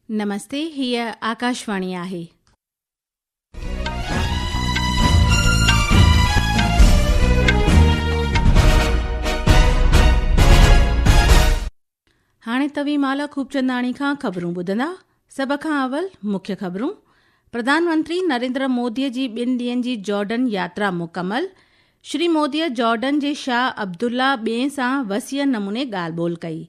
नमस्ते, हीअ आकाशवाणी आहे। हाणे तवी माला खूबचंदाणी खां ख़बरूं ॿुधंदा। सभ खां अवल मुख्य ख़बरूं। प्रधानमंत्री नरेंद्र मोदीअ जी 2 ॾींहनि जी जॉर्डन यात्रा मुकमल। श्री मोदीअ जॉर्डन जे शाह अब्दुल्ला ॿिएं सां वसीअ नमूने ॻाल्हि ॿोल कई।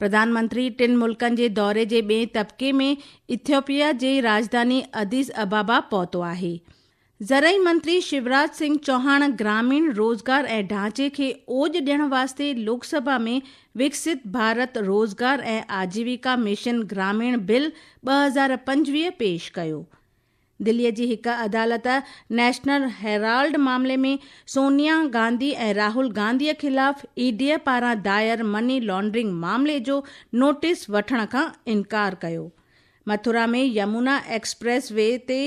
प्रधानमंत्री 3 मुल्कनि जे दौरे जे ॿिएं तबके में इथियोपिया जे राजधानी अदीस अबाबा पहुतो आहे। ज़रई मंत्री शिवराज सिंह चौहान ग्रामीण रोज़गार ऐं ढांचे खे ओज ॾियण वास्ते लोकसभा में विकसित भारत रोज़गार ऐं आजीविका मिशन ग्रामीण बिल 2025 पेश कयो। दिल्लीअ जी हिकु अदालत नेशनल हेराल्ड मामले में सोनिया गांधी ऐं राहुल गांधीअ ख़िलाफ़ ईडीअ पारां दायर मनी लॉन्ड्रिंग मामले जो नोटिस वठण खां इनकार कयो। मथुरा में यमुना एक्सप्रेस वे ते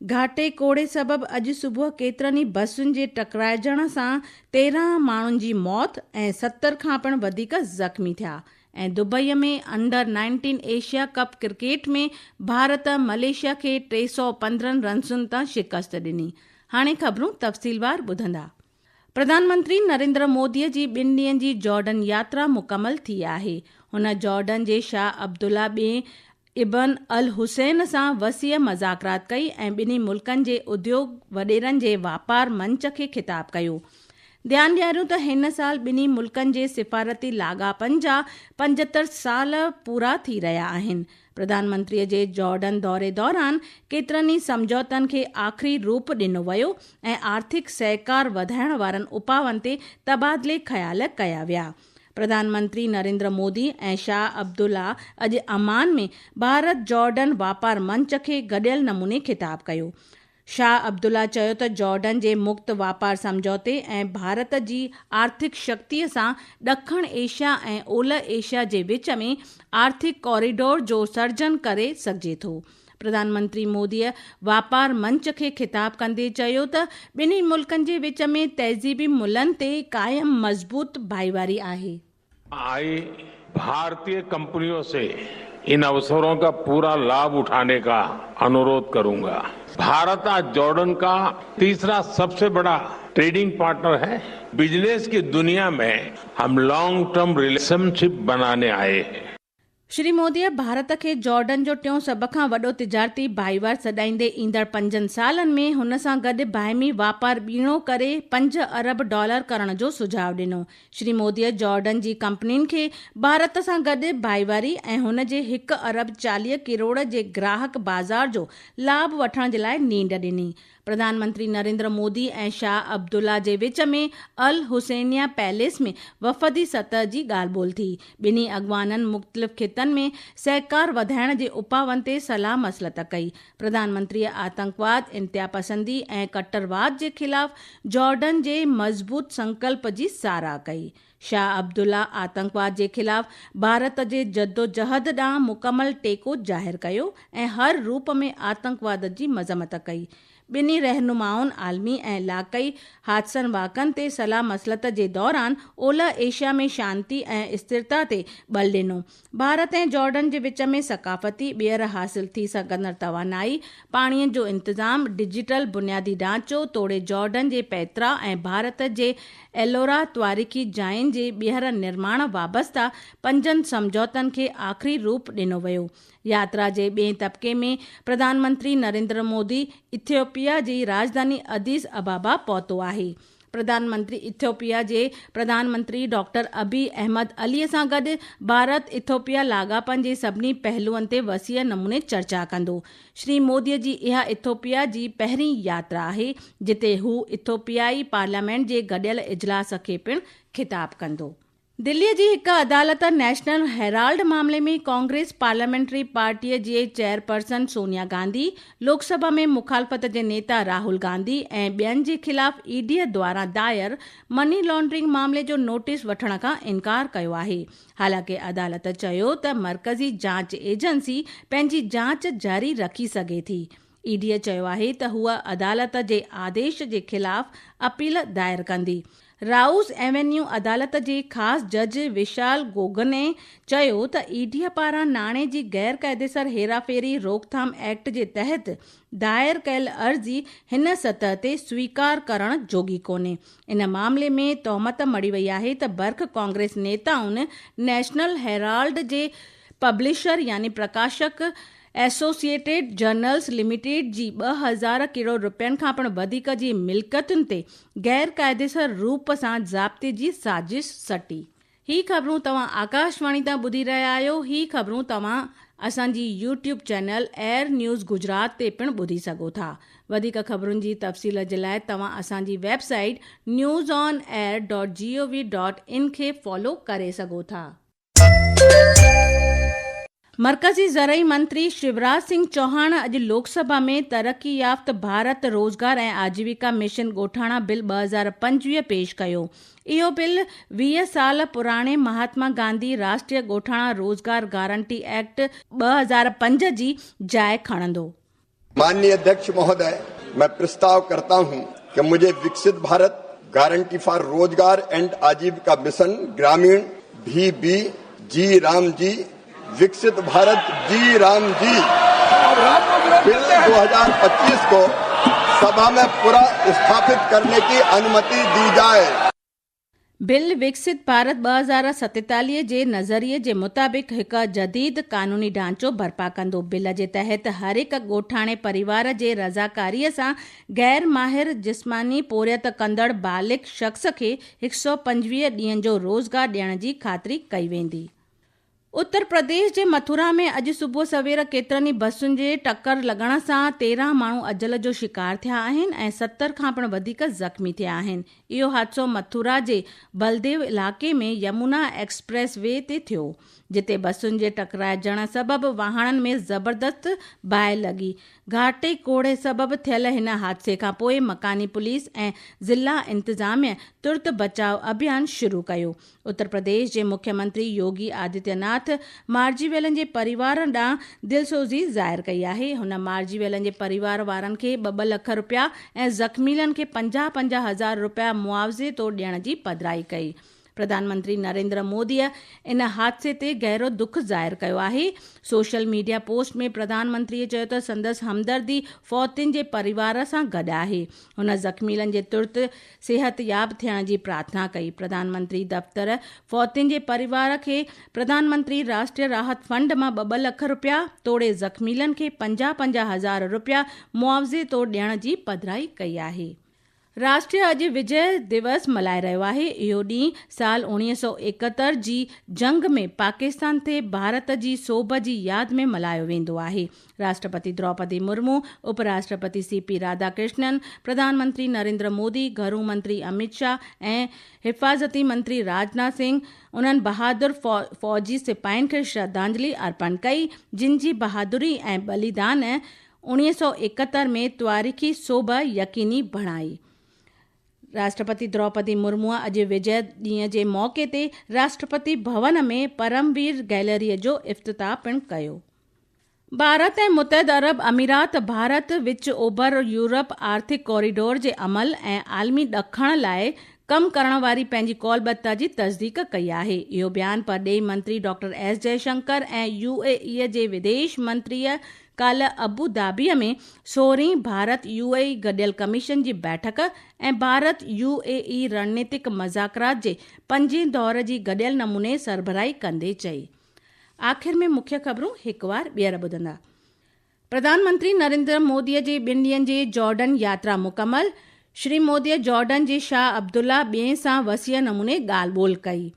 घाटे कोड़े सबबि अॼु सुबुह केतिरनि ई बसुनि जे टकराइजण सां 13 माण्हुनि जी मौत ऐं 70 खां पिणु वधीक ज़ख़्मी थिया। ऐं दुबईअ में अंडर 19 एशिया कप क्रिकेट में भारत मलेशिया खे 315 रन्सुनि तां शिकस्त ॾिनी। हाणे ख़बरूं तफ़सीलवार ॿुधंदा। प्रधानमंत्री नरेंद्र मोदीअ जी 2 ॾींहनि जी जॉर्डन यात्रा मुकमल थी आहे। हुन जॉर्डन जे शाह अब्दुल्ला ॿिएं इब्न अल हुसैन सां वसीअ मुज़ाकरात कई ऐं ॿिन्ही मुल्कनि जे उद्योग वॾेरनि जे वापार मंच खे ख़िताब कयो। ध्यानु ॾियारियूं त हिन साल ॿिन्ही मुल्कनि जे सिफ़ारती लाॻापनि जा 75 साल पूरा थी रहिया आहिनि। प्रधानमंत्रीअ जे जॉर्डन दौरे दौरान केतिरनि ई समझौतनि खे आख़िरी रूप ॾिनो वियो ऐं आर्थिक सहकार वधाइण वारनि उपावनि ते तबादले ख़्याल कया विया। प्रधानमंत्री नरेंद्र मोदी ऐं शाह अब्दुल्ला अॼु अमान में भारत जॉर्डन वापार मंच खे गॾियल नमूने ख़िताब कयो। शाह अब्दुल्ला चयो त जॉर्डन जे मुक्त वापार समझौते ऐं भारत जी आर्थिक शक्तिअ सां ॾखण एशिया ऐं ओलह एशिया जे विच में आर्थिक कॉरिडोर जो सर्जन करे सघिजे थो। प्रधानमंत्री मोदीअ वापार मंच खे ख़िताब कंदे चयो त ॿिन्ही मुल्कनि जे विच में तहज़ीबी मुल्हनि ते कायम मज़बूत भाईवारी आहे। आई भारतीय कंपनियों से इन अवसरों का पूरा लाभ उठाने का अनुरोध करूंगा। भारत आज जॉर्डन का तीसरा सबसे बड़ा ट्रेडिंग पार्टनर है। बिजनेस की दुनिया में हम लॉन्ग टर्म रिलेशनशिप बनाने आए हैं। श्री मोदीअ भारत खे जॉर्डन जो 4 सभ खां वॾो तिजारती भाईवार सॾाईंदे ईंदड़ 5 सालनि में हुन सां गॾु बाहिमी वापार ॿीणो करे $5 अरब करण जो सुझाव ॾिनो। श्री मोदीअ जॉर्डन जी कंपनियुनि खे भारत सां गॾु भाईवारी ऐं हुन जे 1 अरब 40 करोड़ जे ग्राहक बाज़ार जो लाभ वठण जे लाइ नींड ॾिनी। प्रधानमंत्री नरेंद्र मोदी ऐं शाह अब्दुल्ला जे विच में अल हुसैनिया पैलेस में वफ़दी सतह जी ॻाल्हि ॿोल थी। ॿिन्ही अॻवाननि मुख़्तलिफ़ खितनि में सहकार वधाइण जे उपावनि ते सलाह मसलत कई। प्रधानमंत्रीअ आतंकवाद, इंतिहा पसंदी ऐं कट्टरवाद जे ख़िलाफ़ जॉर्डन जे मज़बूत संकल्प जी साराह कई। शाह अब्दुल्ला आतंकवाद जे ख़िलाफ़ भारत जे जद्दोजहद ॾांहुं मुकमल टेको ज़ाहिर कयो ऐं हर रूप में आतंकवाद जी मज़म्मत कई। ॿिन्ही रहनुमाउनि आलमी ऐं इलाक़ाई हादसनि वाक़नि ते सलाह मसलत जे दौरान ओलह एशिया में शांती ऐं स्थिरता ते बल ॾिनो। भारत ऐं जॉर्डन जे विच में सक़ाफ़ती ॿीहर हासिल थी सघंदड़ तवानाई, पाणीअ जो इंतज़ाम, डिजिटल बुनियादी ढांचो तोड़े जॉर्डन जे पैतरा ऐं भारत जे एलोरा तवारीख़ी जायुनि जे ॿीहर निर्माण वाबस्ता 5 समझौतनि खे आख़िरी रूप ॾिनो वियो। यात्रा जे ॿिएं तबके में प्रधानमंत्री नरेंद्र मोदी इथियोपिया जी राजधानी अदीस अबाबा पहुतो आहे। प्रधानमंत्री इथियोपिया जे प्रधानमंत्री डॉक्टर अबी अहमद अलीअ सां गॾु भारत इथियोपिया लाॻापनि जे सभिनी पहलुअनि ते वसीअ नमूने चर्चा कंदो। श्री मोदीअ जी इहा इथियोपिया जी पहिरीं यात्रा आहे जिते हू इथियोपियाई पार्लियामेंट जे गॾियल इजलास खे पिणु ख़िताब कंदो। दिल्लीअ जी हिकु अदालत नेशनल हेराल्ड मामले में कांग्रेस पार्लियामेंट्री पार्टीअ जे चेयरपर्सन सोनिया गांधी, लोकसभा में मुखालफ़त जे नेता राहुल गांधी ऐं ॿियनि जे ख़िलाफ़ ईडीअ द्वारां दायर मनी लॉन्ड्रिंग मामले जो नोटिस वठण खां इनकार कयो आहे। हालांकि अदालत चयो त मरकज़ी जांच एजेंसी पंहिंजी जांच जारी रखी सघे थी। ईडीअ चयो आहे त हूअ अदालत जे आदेश जे ख़िलाफ़ अपील दायर कंदी। राउस एवेन्यू अदालत जे ख़ासि जज विशाल गोगने चयो त ईडीअ पारां नाणे जी गैर क़ाइदेसर हेराफेरी रोकथाम एक्ट जे तहत दायर कयल अर्ज़ी हिन सतह ते स्वीकार करण जोगी कोन्हे। इन मामले में तहमत मड़ी वई आहे त बर्ख कांग्रेस नेताउनि नेशनल हेराल्ड जे पब्लिशर यानी प्रकाशक एसोसिएटेड जर्नल्स लिमिटेड जी 2000 करोड़ रुपयनि खां पिणु वधीक जी मिल्कियतुनि ते गैर क़ाइदेसर रूप सां ज़ाब्ते जी साज़िश सटी। ही ख़बरूं तव्हां आकाशवाणी तां ॿुधी रहिया आहियो। ही ख़बरूं तव्हां असांजी YouTube channel air news Gujarat ते पिणु ॿुधी सघो था। वधीक ख़बरुनि जी तफ़सील जे लाइ तव्हां असांजी वेबसाइट newsonair.gov.in खे फॉलो करे सघो था। मरकज़ी ज़रई मंत्री शिवराज सिंह चौहान अॼु लोकसभा में तरक़ी याफ़्त भारत रोज़गार ऐं आजीविका मिशन ॻोठाणा बिल 2025 पेश कयो। इहो बिल 20 साल पुराणे महात्मा गांधी राष्ट्रीय ॻोठाणा रोज़गार गारंटी एक्ट 2005 जी जाइ खणंदो। माननीय अध्यक्ष महोदय, मैं प्रस्ताव करता हूं कि मुझे विकसित भारत गारंटी फॉर रोजगार एंड आजीविका मिशन ग्रामीण VB जी राम जी विकसित भारत जी राम जी बिल 2025 को सभा में पूरा स्थापित करने की अनुमति दी जाए। बिल विकसित भारत 2047 जे नज़रिए जे मुताबिक़ हिकु जदीद कानूनी ढांचो बर्पा कंदो। बिल जे तहत हर हिकु ॻोठाणे परिवार जे रज़ाकारीअ सां गैर माहिर जिस्मानी पोरियत कंदड़ बालिग शख़्स खे 125 ॾींहनि जो रोज़गार ॾियण जी ख़ातिरी कई वेंदी। उत्तर प्रदेश जे मथुरा में अॼु सुबुह सवेर केतिरनि ई बसुनि जे टक्कर लॻण सां 13 माण्हू अजल जो शिकार थिया आहिनि ऐं 70 खां पिणु वधीक ज़ख़्मी थिया आहिनि। इहो हादसो मथुरा जे बलदेव इलाइक़े में यमुना एक्सप्रेस वे ते थियो, जिते बसुनि जे टकराइजण सबबि वाहननि में ज़बरदस्त बाहि लॻी। घाटे कोड़े सबबि थियल हिन हादसे खां पोइ मकानी पुलिस ऐं ज़िला इंतिज़ामिया तुर्त बचाव अभियान शुरू कयो। उत्तर प्रदेश जे मुख्यमंत्री योगी आदित्यनाथ मार्जीवेलनि जे परिवार ॾांहुं दिलसोज़ी ज़ाहिर कई आहे। हुन मार्जीवेलनि जे परिवार वारनि खे 2 लख रुपया ऐं ज़ख़्मीलनि खे 50-50 हज़ार रुपया मुआवज़े तौरु ॾियण जी पधिराई कई। प्रधानमंत्री नरेंद्र मोदीअ इन हादसे ते गहरो दुख ज़ाहिर कयो आहे। सोशल मीडिया पोस्ट में प्रधानमंत्रीअ चयो त संदसि हमदर्दी फ़ौतियुनि जे परिवार सां गॾु आहे। हुन ज़ख़्मीलनि जे तुर्त सिहतयाब थियण जी प्रार्थना कई। प्रधानमंत्री दफ़्तर फ़ौतियुनि जे परिवार खे प्रधानमंत्री राष्ट्रीय राहत फंड मां 2 लख रुपया तोड़े ज़ख़्मीलनि खे 50-50 हज़ार रुपया मुआवज़े तौरु ॾियण जी पधिराई कई आहे। राष्ट्रीय अॼु विजय दिवस मल्हाए रहियो आहे। इहो ॾींहुं साल 1971 जी जंग में पाकिस्तान ते भारत जी सोभ जी यादि में मल्हायो वेंदो आहे। राष्ट्रपति द्रौपदी मुर्मू, उपराष्ट्रपति CP राधाकृष्णन, प्रधानमंत्री नरेंद्र मोदी, गृह मंत्री अमित शाह ऐं हिफ़ाज़ती मंत्री राजनाथ सिंह उन्हनि बहादुर फ़ौजी सिपाहियुनि खे श्रद्धांजलि अर्पण कई, जिन जी बहादुरी ऐं बलिदान 1971 में तारीख़ी सोभ यकीनी बणाई। राष्ट्रपति द्रौपदी मुर्मूअ अॼु विजय ॾींहं जे मौक़े ते राष्ट्रपति भवन में परमवीर गैलरीअ जो इफ़्तिताह पिणु कयो। भारत ऐं मुतहद अरब अमीरात भारत विच ओभर यूरोप आर्थिक कॉरिडोर जे अमल ऐं आलमी ॾखण लाइ कम करण वारी पंहिंजी कौलबत्ता जी तस्दीक कई आहे। इहो बयानु परॾेही मंत्री डॉक्टर S जयशंकर ऐं UAE जे विदेश मंत्रीअ काल्ह अबू धाबीअ में 16वीं भारत UAE गॾियल कमीशन जी बैठक ऐं भारत UAE रणनीतिक मज़ाकरात जे 5 दौर जी गॾियल नमूने सरबराही कंदे चई। आख़िर में मुख्य ख़बरूं हिकु बार ॿीहर ॿुधंदा। प्रधानमंत्री नरेंद्र मोदीअ जे 2 ॾींहनि जे जॉर्डन यात्रा मुकमल। श्री मोदीअ जॉर्डन जे शाह अब्दुल्ला ॿिएं सां वसीअ नमूने ॻाल्हि ॿोल कई।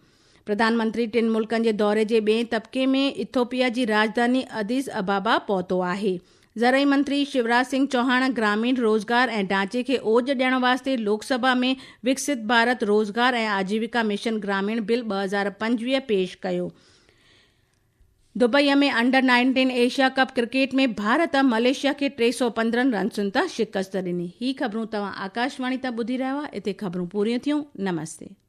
प्रधानमंत्री 3 मुल्कनि जे दौरे जे ॿिएं तबके में इथोपिया जी राजधानी अदीस अबाबा पहुतो आहे। ज़रई मंत्री शिवराज सिंह चौहान ग्रामीण रोज़गार ऐं ढांचे खे ओज ॾियण वास्ते लोकसभा में विकसित भारत रोज़गार ऐं आजीविका मिशन ग्रामीण बिल 2025 पेश कयो। दुबईअ में अंडर-19 एशिया कप क्रिकेट में भारत मलेशिया खे 315 रन्सुनि तां शिकस्त ॾिनी। ही ख़बरूं तव्हां आकाशवाणी तां ॿुधी रहिया हुआ। इते ख़बरूं पूरियूं थियूं। नमस्ते।